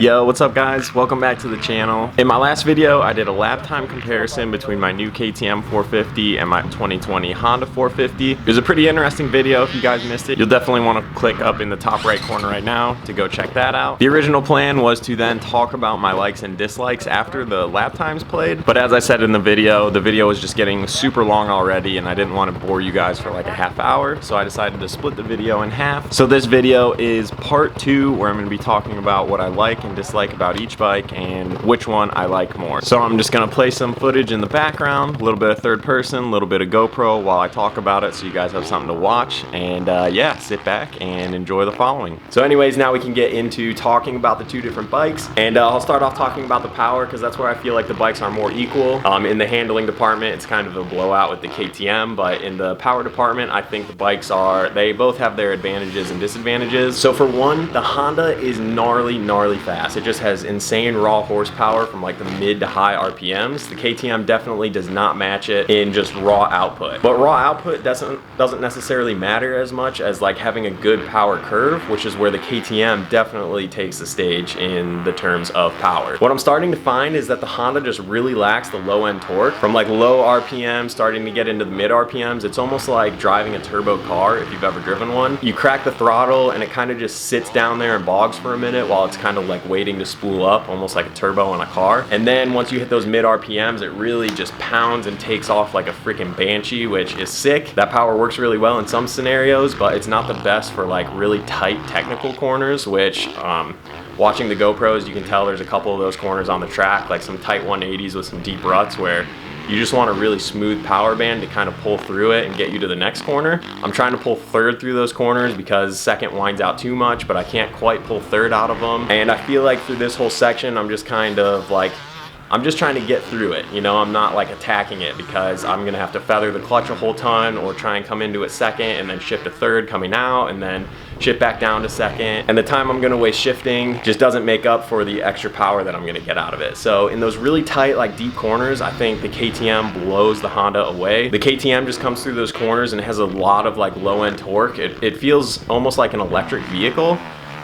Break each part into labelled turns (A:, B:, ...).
A: Yo, what's up guys? Welcome back to the channel. In my last video, I did a lap time comparison between my new KTM 450 and my 2020 Honda 450. It was a pretty interesting video. If you guys missed it, you'll definitely want to click up in the top right corner right now to go check that out. The original plan was to then talk about my likes and dislikes after the lap times played, but as I said in the video was just getting super long already and I didn't want to bore you guys for like a half hour, so I decided to split the video in half. So this video is part 2 where I'm going to be talking about what I like and dislike about each bike and which one I like more. So I'm just gonna play some footage in the background, a little bit of third person, a little bit of GoPro while I talk about it so you guys have something to watch, and yeah, sit back and enjoy the following. So anyways, now we can get into talking about the two different bikes, and I'll start off talking about the power because that's where I feel like the bikes are more equal. In the handling department, it's kind of a blowout with the KTM, but in the power department, I think the bikes they both have their advantages and disadvantages. So for one, the Honda is gnarly fast. It just has insane raw horsepower from like the mid to high RPMs. The KTM definitely does not match it in just raw output. But raw output doesn't necessarily matter as much as like having a good power curve, which is where the KTM definitely takes the stage in the terms of power. What I'm starting to find is that the Honda just really lacks the low end torque. From like low RPM starting to get into the mid RPMs, it's almost like driving a turbo car if you've ever driven one. You crack the throttle and it kind of just sits down there and bogs for a minute while it's kind of like waiting to spool up, almost like a turbo in a car. And then once you hit those mid RPMs, it really just pounds and takes off like a freaking banshee, which is sick. That power works really well in some scenarios, but it's not the best for like really tight technical corners, which watching the GoPros, you can tell there's a couple of those corners on the track, like some tight 180s with some deep ruts where you just want a really smooth power band to kind of pull through it and get you to the next corner. I'm trying to pull third through those corners because second winds out too much, but I can't quite pull third out of them. And I feel like through this whole section, I'm just kind of like, I'm just trying to get through it, you know. I'm not like attacking it because I'm gonna have to feather the clutch a whole ton or try and come into it second and then shift to third coming out and then shift back down to second. And the time I'm gonna waste shifting just doesn't make up for the extra power that I'm gonna get out of it. So in those really tight, like deep corners, I think the KTM blows the Honda away. The KTM just comes through those corners and has a lot of like low end torque. It feels almost like an electric vehicle.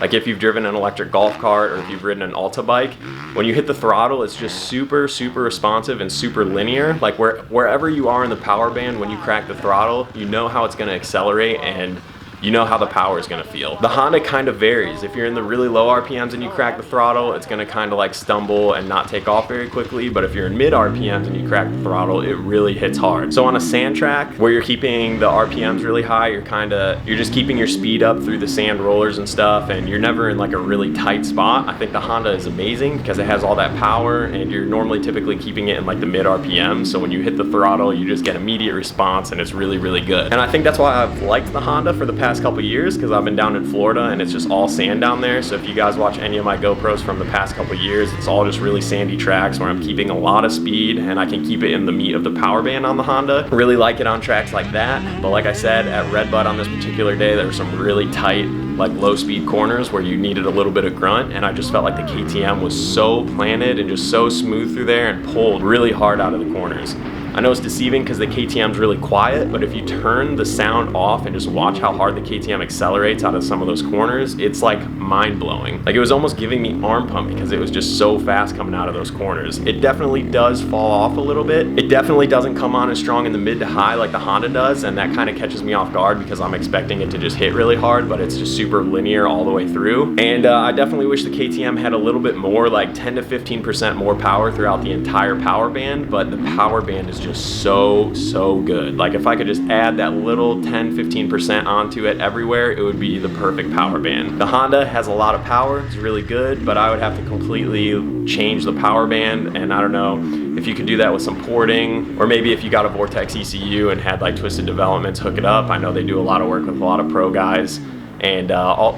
A: Like if you've driven an electric golf cart or if you've ridden an Alta bike, when you hit the throttle, it's just super responsive and super linear. Like wherever you are in the power band, when you crack the throttle, you know how it's gonna accelerate and you know how the power is gonna feel. The Honda kind of varies. If you're in the really low RPMs and you crack the throttle, it's gonna kind of like stumble and not take off very quickly. But if you're in mid RPMs and you crack the throttle, it really hits hard. So on a sand track where you're keeping the RPMs really high, you're just keeping your speed up through the sand rollers and stuff, and you're never in like a really tight spot. I think the Honda is amazing because it has all that power and you're normally typically keeping it in like the mid RPM. So when you hit the throttle, you just get immediate response and it's really good. And I think that's why I've liked the Honda for the past couple years, because I've been down in Florida and it's just all sand down there. So if you guys watch any of my GoPros from the past couple years, it's all just really sandy tracks where I'm keeping a lot of speed and I can keep it in the meat of the power band on the Honda. Really like it on tracks like that. But like I said, at Redbud on this particular day, there were some really tight, like low speed corners where you needed a little bit of grunt, and I just felt like the KTM was so planted and just so smooth through there and pulled really hard out of the corners. I know it's deceiving because the KTM's really quiet, but if you turn the sound off and just watch how hard the KTM accelerates out of some of those corners, it's like mind-blowing. Like it was almost giving me arm pump because it was just so fast coming out of those corners. It definitely does fall off a little bit. It definitely doesn't come on as strong in the mid to high like the Honda does, and that kind of catches me off guard because I'm expecting it to just hit really hard, but it's just super linear all the way through. And I definitely wish the KTM had a little bit more, like 10 to 15% more power throughout the entire power band, but the power band is just so good. Like if I could just add that little 10-15% onto it everywhere, it would be the perfect power band. The Honda has a lot of power, it's really good, but I would have to completely change the power band, and I don't know if you could do that with some porting, or maybe if you got a Vortex ECU and had like Twisted Developments hook it up. I know they do a lot of work with a lot of pro guys, and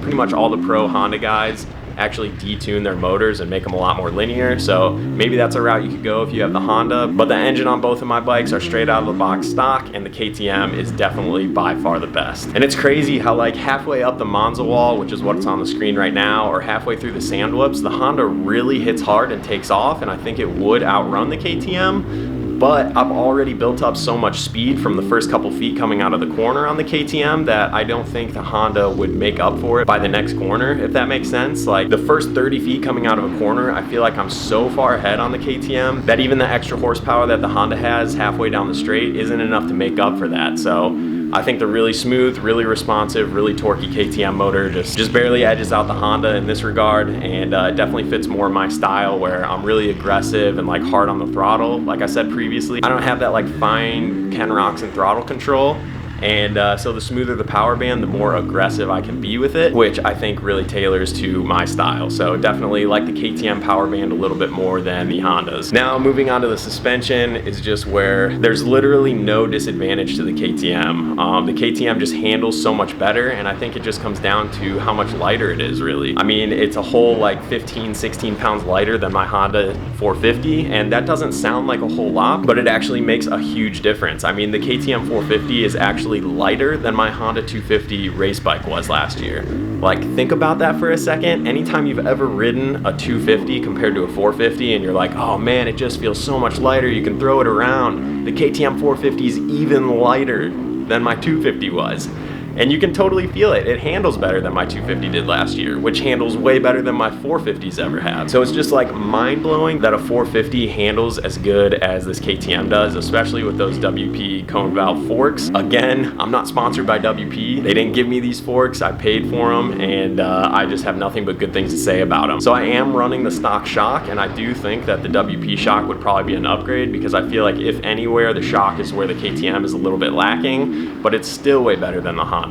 A: pretty much all the pro Honda guys actually detune their motors and make them a lot more linear. So maybe that's a route you could go if you have the Honda. But the engine on both of my bikes are straight out of the box stock, and the KTM is definitely by far the best. And it's crazy how like halfway up the Monza wall, which is what's on the screen right now, or halfway through the sand whoops, the Honda really hits hard and takes off, and I think it would outrun the KTM. but I've already built up so much speed from the first couple feet coming out of the corner on the KTM that I don't think the Honda would make up for it by the next corner, if that makes sense. Like the first 30 feet coming out of a corner, I feel like I'm so far ahead on the KTM that even the extra horsepower that the Honda has halfway down the straight isn't enough to make up for that. So I think the really smooth, really responsive, really torquey KTM motor just barely edges out the Honda in this regard, and it definitely fits more my style where I'm really aggressive and like hard on the throttle. Like I said previously, I don't have that like fine Ken Roczen throttle control. And so the smoother the power band, the more aggressive I can be with it, which I think really tailors to my style. So definitely like the KTM power band a little bit more than the Hondas. Now moving on to the suspension is just where there's literally no disadvantage to the KTM. The KTM just handles so much better, and I think it just comes down to how much lighter it is really. I mean, it's a whole like 15, 16 pounds lighter than my Honda 450, and that doesn't sound like a whole lot, but it actually makes a huge difference. I mean, the KTM 450 is actually lighter than my Honda 250 race bike was last year. Like, think about that for a second. Anytime you've ever ridden a 250 compared to a 450 and you're like, oh man, it just feels so much lighter, you can throw it around. The KTM 450 is even lighter than my 250 was. And you can totally feel it. It handles better than my 250 did last year, which handles way better than my 450s ever had. So it's just like mind-blowing that a 450 handles as good as this KTM does, especially with those WP cone valve forks. Again, I'm not sponsored by WP. They didn't give me these forks. I paid for them, and I just have nothing but good things to say about them. So I am running the stock shock, and I do think that the WP shock would probably be an upgrade, because I feel like if anywhere, the shock is where the KTM is a little bit lacking, but it's still way better than the Honda.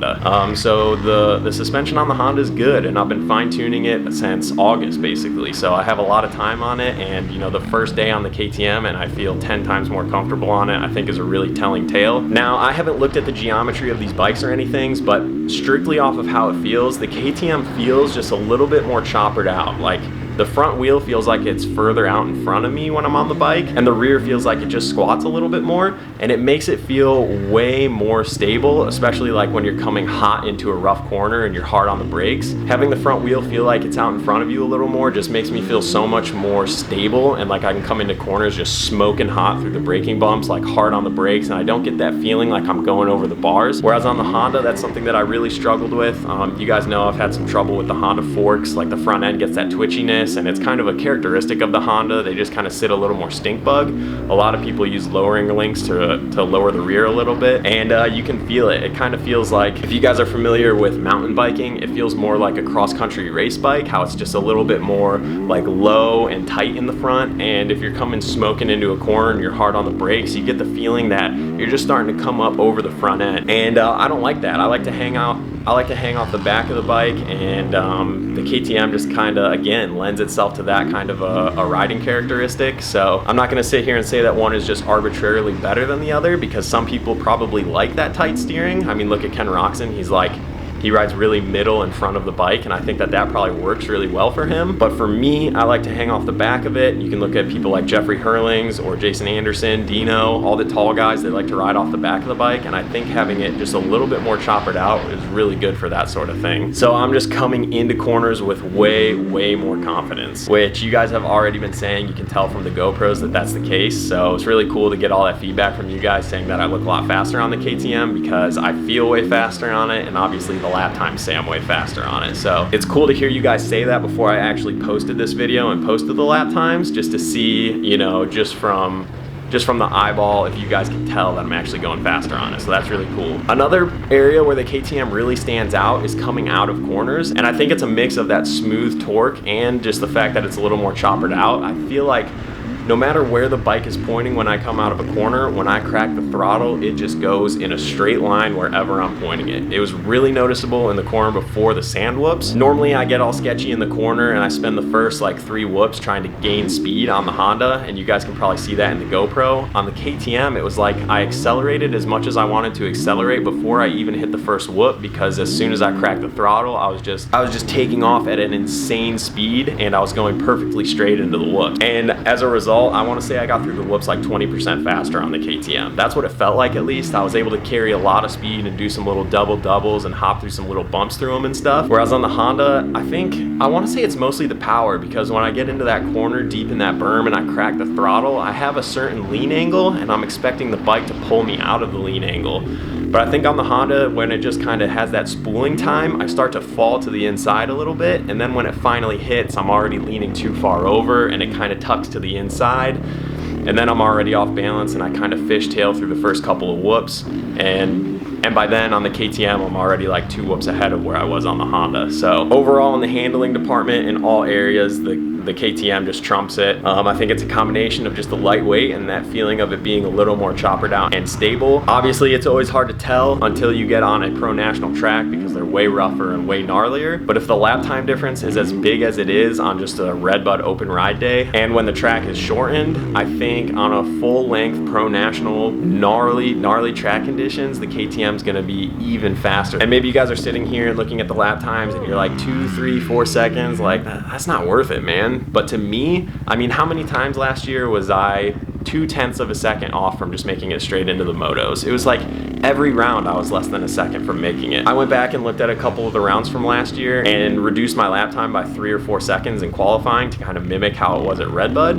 A: So the suspension on the Honda is good, and I've been fine-tuning it since August basically. So I have a lot of time on it, and you know, the first day on the KTM and I feel 10 times more comfortable on it, I think is a really telling tale. Now, I haven't looked at the geometry of these bikes or anything, but strictly off of how it feels, the KTM feels just a little bit more choppered out. Like, the front wheel feels like it's further out in front of me when I'm on the bike, and the rear feels like it just squats a little bit more, and it makes it feel way more stable, especially like when you're coming hot into a rough corner and you're hard on the brakes. Having the front wheel feel like it's out in front of you a little more just makes me feel so much more stable, and like I can come into corners just smoking hot through the braking bumps, like hard on the brakes, and I don't get that feeling like I'm going over the bars. Whereas on the Honda, that's something that I really struggled with. You guys know I've had some trouble with the Honda forks, like the front end gets that twitchiness, and it's kind of a characteristic of the Honda. They just kind of sit a little more stink bug. A lot of people use lowering links to lower the rear a little bit, and you can feel it. It kind of feels like, if you guys are familiar with mountain biking, it feels more like a cross-country race bike, how it's just a little bit more like low and tight in the front, and if you're coming smoking into a corner and you're hard on the brakes, you get the feeling that you're just starting to come up over the front end, and I don't like that. I like to hang off the back of the bike, and the KTM just kind of, again, lends itself to that kind of a riding characteristic. So I'm not going to sit here and say that one is just arbitrarily better than the other, because some people probably like that tight steering. I mean, look at Ken Roczen. He rides really middle in front of the bike, and I think that probably works really well for him. But for me, I like to hang off the back of it. You can look at people like Jeffrey Hurlings or Jason Anderson, Dino, all the tall guys, they like to ride off the back of the bike, and I think having it just a little bit more choppered out is really good for that sort of thing. So I'm just coming into corners with way more confidence, which you guys have already been saying. You can tell from the GoPros that that's the case. So it's really cool to get all that feedback from you guys saying that I look a lot faster on the KTM, because I feel way faster on it, and obviously the lap times say I'm way faster on it. So it's cool to hear you guys say that before I actually posted this video and posted the lap times, just to see, you know, just from the eyeball, if you guys can tell that I'm actually going faster on it. So that's really cool. Another area where the KTM really stands out is coming out of corners, and I think it's a mix of that smooth torque and just the fact that it's a little more choppered out. I feel like no matter where the bike is pointing when I come out of a corner, when I crack the throttle, it just goes in a straight line wherever I'm pointing it. It was really noticeable in the corner before the sand whoops. Normally I get all sketchy in the corner and I spend the first like 3 whoops trying to gain speed on the Honda, and you guys can probably see that in the GoPro. On the KTM, it was like I accelerated as much as I wanted to accelerate before I even hit the first whoop, because as soon as I cracked the throttle, I was just taking off at an insane speed, and I was going perfectly straight into the whoop. And as a result, result, I want to say I got through the whoops like 20% faster on the KTM. That's what it felt like, at least. I was able to carry a lot of speed and do some little double doubles and hop through some little bumps through them and stuff. Whereas on the Honda, I want to say it's mostly the power, because when I get into that corner deep in that berm and I crack the throttle, I have a certain lean angle and I'm expecting the bike to pull me out of the lean angle. But I think on the Honda, when it just kind of has that spooling time, I start to fall to the inside a little bit, and then when it finally hits, I'm already leaning too far over and it kind of tucks to the inside, and then I'm already off balance and I kind of fishtail through the first couple of whoops, and by then on the KTM, I'm already like 2 whoops ahead of where I was on the Honda. So overall in the handling department, in all areas, the KTM just trumps it. I think it's a combination of just the lightweight and that feeling of it being a little more chopper down and stable. Obviously, it's always hard to tell until you get on a pro national track, because they're way rougher and way gnarlier. But if the lap time difference is as big as it is on just a Redbud open ride day, and when the track is shortened, I think on a full length pro national, gnarly track conditions, the KTM is going to be even faster. And maybe you guys are sitting here looking at the lap times and you're like 2, 3, 4 seconds, like that's not worth it, man. But to me, I mean, how many times last year was I 0.2 of a second off from just making it straight into the motos? It was like every round I was less than a second from making it. I went back and looked at a couple of the rounds from last year and reduced my lap time by 3 or 4 seconds in qualifying to kind of mimic how it was at Redbud.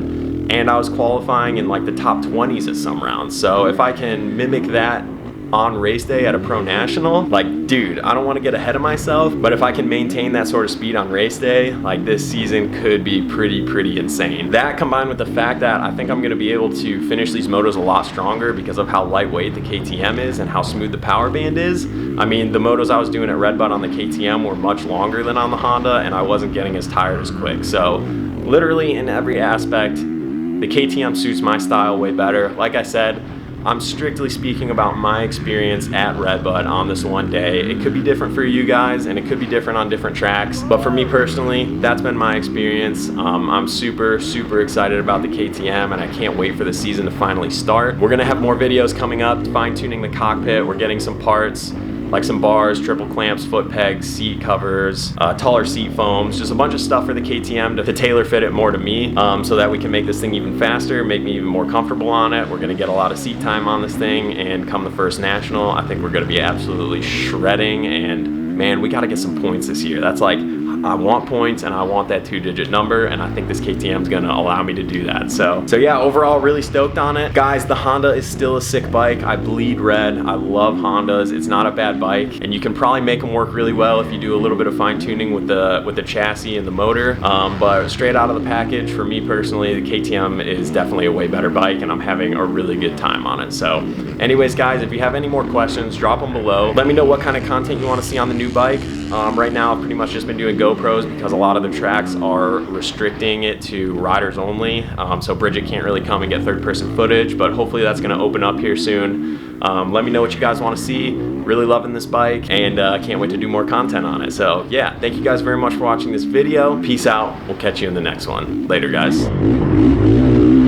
A: And I was qualifying in like the top 20s at some rounds. So if I can mimic that on race day at a pro national, like, dude, I don't want to get ahead of myself, but if I can maintain that sort of speed on race day, like, this season could be pretty insane. That combined with the fact that I think I'm going to be able to finish these motos a lot stronger because of how lightweight the KTM is and how smooth the power band is. I mean, the motos I was doing at Redbud on the KTM were much longer than on the Honda, and I wasn't getting as tired as quick. So literally in every aspect, the KTM suits my style way better. Like I said, I'm strictly speaking about my experience at Redbud on this one day. It could be different for you guys and it could be different on different tracks, but for me personally, that's been my experience. I'm super excited about the KTM and I can't wait for the season to finally start. We're gonna have more videos coming up, fine-tuning the cockpit. We're getting some parts, like some bars, triple clamps, foot pegs, seat covers, taller seat foams, just a bunch of stuff for the KTM to tailor fit it more to me, so that we can make this thing even faster, make me even more comfortable on it. We're gonna get a lot of seat time on this thing, and come the first national, I think we're gonna be absolutely shredding, and man, we gotta get some points this year. That's like, I want points and I want that 2-digit number, and I think this KTM is gonna allow me to do that. So yeah, overall really stoked on it. Guys, the Honda is still a sick bike. I bleed red. I love Hondas. It's not a bad bike, and you can probably make them work really well if you do a little bit of fine tuning with the chassis and the motor. But straight out of the package, for me personally, the KTM is definitely a way better bike, and I'm having a really good time on it. So anyways, guys, if you have any more questions, drop them below. Let me know what kind of content you want to see on the new bike. Right now, I've pretty much just been doing GoPros because a lot of the tracks are restricting it to riders only. So Bridget can't really come and get third-person footage, but hopefully that's going to open up here soon. Let me know what you guys want to see. Really loving this bike, and can't wait to do more content on it. So yeah, thank you guys very much for watching this video. Peace out. We'll catch you in the next one. Later, guys.